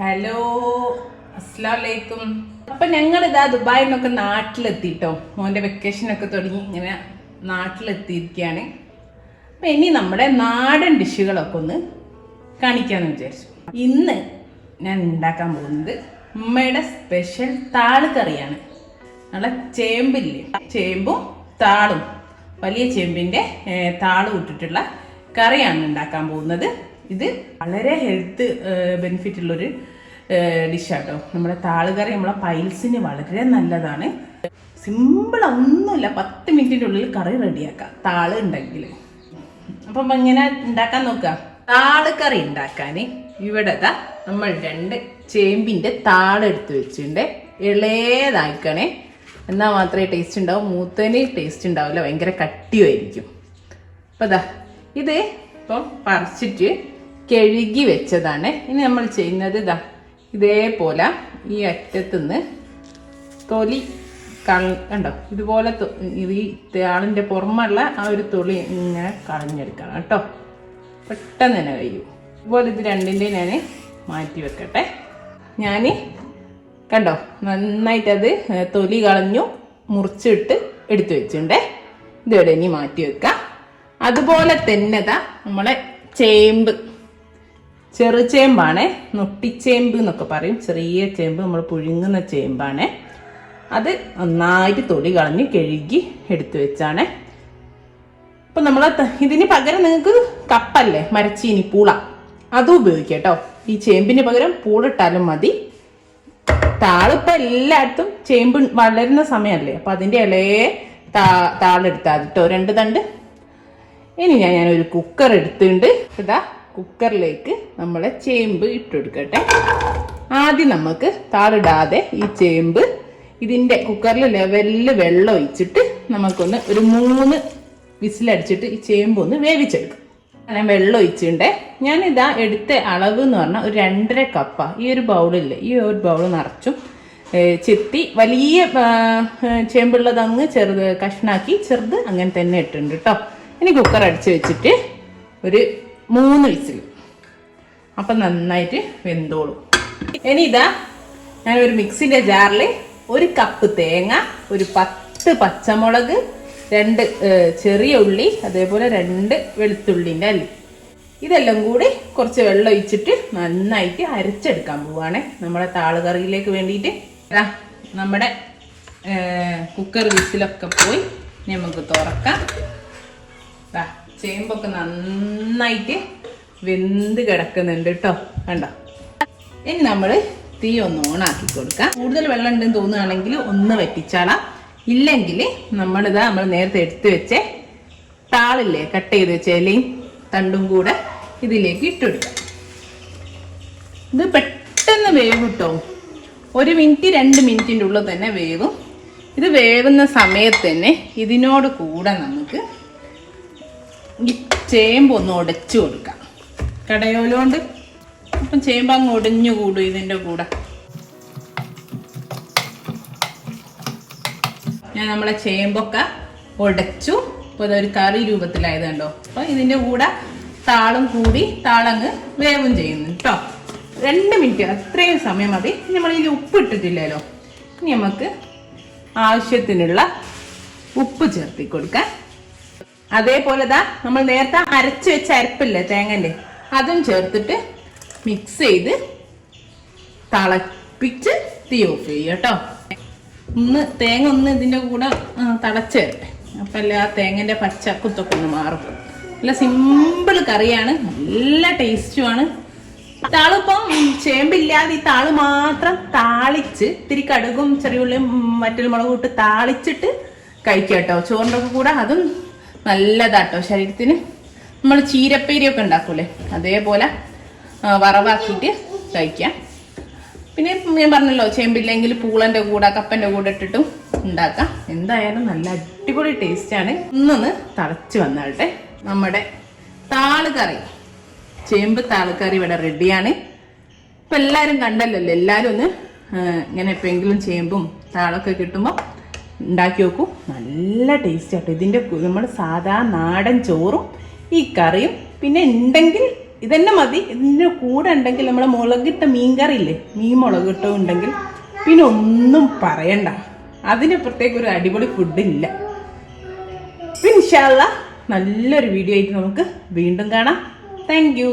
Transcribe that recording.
Hello, അസ്സലാമലൈക്കും. അപ്പം ഞങ്ങളിതാ ദുബായിൽ നിന്നൊക്കെ നാട്ടിലെത്തിട്ടോ. മോൻ്റെ വെക്കേഷനൊക്കെ തുടങ്ങി ഇങ്ങനെ നാട്ടിലെത്തിയിരിക്കുകയാണ്. അപ്പം ഇനി നമ്മുടെ നാടൻ ഡിഷുകളൊക്കെ ഒന്ന് കാണിക്കാമെന്ന് വിചാരിച്ചു. ഇന്ന് ഞാൻ ഉണ്ടാക്കാൻ പോകുന്നത് ഉമ്മയുടെ സ്പെഷ്യൽ താള് കറിയാണ്. നല്ല ചേമ്പില്ലേ, ചേമ്പും താളും, വലിയ ചേമ്പിൻ്റെ താള് ഇട്ടിട്ടുള്ള കറിയാണ് ഉണ്ടാക്കാൻ പോകുന്നത്. ഇത് വളരെ ഹെൽത്ത് ബെനിഫിറ്റ് ഉള്ളൊരു ഡിഷാട്ടോ. നമ്മുടെ താള് കറി നമ്മളെ പൈൽസിന് വളരെ നല്ലതാണ്. സിമ്പിൾ ഒന്നുമില്ല, 10 മിനിറ്റിൻ്റെ ഉള്ളിൽ കറി റെഡിയാക്കാം താള് ഉണ്ടെങ്കിൽ. അപ്പം ഇങ്ങനെ ഉണ്ടാക്കാൻ നോക്കുക. താള് കറി ഉണ്ടാക്കാൻ ഇവിടെ നമ്മൾ 2 ചേമ്പിൻ്റെ താള് എടുത്ത് വെച്ചിട്ടുണ്ട്. ഇളയതായിക്കണേ, എന്നാൽ മാത്രമേ ടേസ്റ്റ് ഉണ്ടാവും. മൂത്തന് ടേസ്റ്റ് ഉണ്ടാവില്ല, ഭയങ്കര കട്ടിയായിരിക്കും. അപ്പം ഇത് ഇപ്പം പറിച്ചിട്ട് കഴുകി വെച്ചതാണ്. ഇനി നമ്മൾ ചെയ്യുന്നത് ഇതേപോലെ ഈ അറ്റത്തുനിന്ന് തൊലി കണ്ടോ, ഇതുപോലെ ഈ താളിൻ്റെ പുറമുള്ള ആ ഒരു തൊലി ഇങ്ങനെ കളഞ്ഞെടുക്കണം കേട്ടോ. പെട്ടെന്ന് തന്നെ കഴിയും. ഇതുപോലെ ഇത് രണ്ടിൻ്റെ ഞാൻ മാറ്റി വെക്കട്ടെ. ഞാൻ കണ്ടോ നന്നായിട്ടത് തൊലി കളഞ്ഞു മുറിച്ചിട്ട് എടുത്തു വെച്ചിട്ടുണ്ടേ. ഇതോടെ ഇനി മാറ്റി വെക്കാം. അതുപോലെ തന്നെ നമ്മളെ ചേമ്പ്, ചെറുചേമ്പാണ്, നൊട്ടിച്ചേമ്പ് എന്നൊക്കെ പറയും. ചെറിയ ചേമ്പ്, നമ്മൾ പുഴുങ്ങുന്ന ചേമ്പാണ്. അത് നന്നായിട്ട് തൊലി കളഞ്ഞ് കഴുകി എടുത്തു വെച്ചാണ്. അപ്പം നമ്മൾ ഇതിന് പകരം നിങ്ങൾക്ക് കപ്പല്ലേ, മരച്ചീനി, പൂള, അതും ഉപയോഗിക്കാം കേട്ടോ. ഈ ചേമ്പിന് പകരം പൂളിട്ടാലും മതി. താളിപ്പം എല്ലായിടത്തും ചേമ്പ് വളരുന്ന സമയമല്ലേ, അപ്പം അതിൻ്റെ ഇലയെ താളെടുത്താൽ കേട്ടോ, 2 തണ്ട്. ഇനി ഞാനൊരു കുക്കർ എടുത്തിട്ടുണ്ട്. കുക്കറിലേക്ക് നമ്മളെ ചേമ്പ് ഇട്ടെടുക്കട്ടെ. ആദ്യം നമുക്ക് താളിടാതെ ഈ ചേമ്പ് ഇതിൻ്റെ കുക്കറിൽ ലെവലിൽ വെള്ളം ഒഴിച്ചിട്ട് നമുക്കൊന്ന് ഒരു 3 വിസിലടിച്ചിട്ട് ഈ ചേമ്പ് ഒന്ന് വേവിച്ചെടുക്കാം. ഞാൻ വെള്ളം ഒഴിച്ചിട്ടുണ്ടേ. ഞാനിതാ എടുത്ത അളവ് എന്ന് പറഞ്ഞാൽ ഒരു 2.5 കപ്പ. ഈ ഒരു ബൗളില്ലേ, ഈ ഒരു ബൗൾ നിറച്ചും ചെത്തി വലിയ ചേമ്പുള്ളത് അങ്ങ് ചെറുത് കഷ്ണാക്കി ചെറുത് അങ്ങനെ തന്നെ ഇട്ടിട്ടുണ്ട് കേട്ടോ. ഇനി കുക്കർ അടിച്ച് വെച്ചിട്ട് ഒരു 3 വിസിൽ, അപ്പം നന്നായിട്ട് വെന്തോളും. ഇനി ഞാൻ ഒരു മിക്സിൻ്റെ ജാറിൽ 1 കപ്പ് തേങ്ങ, ഒരു 10 പച്ചമുളക്, 2 ചെറിയ ഉള്ളി, അതേപോലെ 2 വെളുത്തുള്ളിൻ്റെ അല്ലി, ഇതെല്ലാം കൂടി കുറച്ച് വെള്ളം ഒഴിച്ചിട്ട് നന്നായിട്ട് അരച്ചെടുക്കാൻ പോവാണ് നമ്മുടെ താള് കറിയിലേക്ക് വേണ്ടിയിട്ട്. നമ്മുടെ കുക്കർ വിസിലൊക്കെ പോയി നമുക്ക് തുറക്കാം. ചേമ്പൊക്കെ നന്നായിട്ട് വെന്ത് കിടക്കുന്നുണ്ട് കേട്ടോ, കണ്ടോ. ഇനി നമ്മൾ തീ ഒന്ന് ഓണാക്കി കൊടുക്കാം. കൂടുതൽ വെള്ളം ഉണ്ടെന്ന് തോന്നുകയാണെങ്കിൽ ഒന്ന് വറ്റിച്ചാളാം. ഇല്ലെങ്കിൽ നമ്മൾ നേരത്തെ എടുത്തു വെച്ച താളില്ലേ, കട്ട് ചെയ്ത് വെച്ച ഇലയും തണ്ടും കൂടെ ഇതിലേക്ക് ഇട്ടുകൊടുക്കാം. ഇത് പെട്ടെന്ന് വേവും കേട്ടോ. 1 മിനിറ്റ് 2 മിനിറ്റിൻ്റെ ഉള്ളിൽ തന്നെ വേവും. ഇത് വേവുന്ന സമയത്ത് തന്നെ ഇതിനോട് കൂടെ നമുക്ക് ഈ ചേമ്പ് ഒന്ന് ഉടച്ചു കൊടുക്കാം കടയോലോണ്ട്. അപ്പം ചേമ്പ് അങ്ങ് ഒടിഞ്ഞു കൂടും ഇതിൻ്റെ കൂടെ. ഞാൻ നമ്മളെ ചേമ്പൊക്കെ ഉടച്ചു. അപ്പോൾ ഇതൊരു കറി രൂപത്തിലായത് കണ്ടോ. അപ്പോൾ ഇതിൻ്റെ കൂടെ താളും കൂടി താളങ്ങ് വേവും ചെയ്യുന്നു കേട്ടോ. 2 മിനിറ്റ് അത്രയും സമയം മതി. നമ്മളിതിൽ ഉപ്പ് ഇട്ടിട്ടില്ലല്ലോ. ഇനി നമുക്ക് ആവശ്യത്തിനുള്ള ഉപ്പ് ചേർത്തി കൊടുക്കാം. അതേപോലെ നമ്മൾ നേരത്തെ അരച്ച് വെച്ച അരപ്പില്ലേ തേങ്ങൻ്റെ, അതും ചേർത്തിട്ട് മിക്സ് ചെയ്ത് തിളപ്പിച്ച് തീ ഓഫ് ചെയ്യുക കേട്ടോ. തേങ്ങ ഒന്ന് ഇതിൻ്റെ കൂടെ തിളച്ച് തരട്ടെ. അപ്പം അല്ല ആ തേങ്ങൻ്റെ പച്ച കുത്തൊക്കെ ഒന്ന് മാറും. നല്ല സിമ്പിൾ കറിയാണ്, നല്ല ടേസ്റ്റുമാണ്. താളിപ്പം ചേമ്പില്ലാതെ ഈ താള് മാത്രം താളിച്ച് ഇത്തിരി കടുകും ചെറിയുള്ളിയും വറ്റൽമുളകും ഇട്ട് താളിച്ചിട്ട് കഴിക്കാം കേട്ടോ ചോറിൻ്റെ ഒക്കെ കൂടെ. അതും നല്ലതാട്ടോ ശരീരത്തിന്. നമ്മൾ ചീരപ്പേരിയൊക്കെ ഉണ്ടാക്കൂലേ, അതേപോലെ വറവാക്കിയിട്ട് കഴിക്കാം. പിന്നെ ഞാൻ പറഞ്ഞല്ലോ, ചേമ്പില്ലെങ്കിൽ പൂളൻ്റെ കൂടെ കപ്പൻ്റെ കൂടെ ഇട്ടിട്ടും ഉണ്ടാക്കാം. എന്തായാലും നല്ല അടിപൊളി ടേസ്റ്റാണ്. ഒന്നൊന്ന് തിളച്ച് വന്നാട്ടെ. നമ്മുടെ താള് കറി, ചേമ്പ് താള് കറി ഇവിടെ റെഡിയാണ്. ഇപ്പം എല്ലാവരും കണ്ടല്ലോ, എല്ലാവരും ഒന്ന് ഇങ്ങനെ എപ്പോഴെങ്കിലും ചേമ്പും താളൊക്കെ കിട്ടുമ്പോൾ ഉണ്ടാക്കി നോക്കൂ. നല്ല ടേസ്റ്റ് ആട്ടോ. ഇതിൻ്റെ നമ്മൾ സാധാ നാടൻ ചോറും ഈ കറിയും പിന്നെ ഉണ്ടെങ്കിൽ ഇതന്നെ മതി. ഇതിൻ്റെ കൂടെ ഉണ്ടെങ്കിൽ നമ്മളെ മുളകിട്ട മീൻകറി ഇല്ലേ, മീൻ മുളകിട്ടോ ഉണ്ടെങ്കിൽ പിന്നെ ഒന്നും പറയണ്ട. അതിന് പ്രത്യേക ഒരു അടിപൊളി ഫുഡില്ല. ഇൻഷാ അല്ലാഹ് നല്ലൊരു വീഡിയോ ആയിട്ട് നമുക്ക് വീണ്ടും കാണാം. Thank you.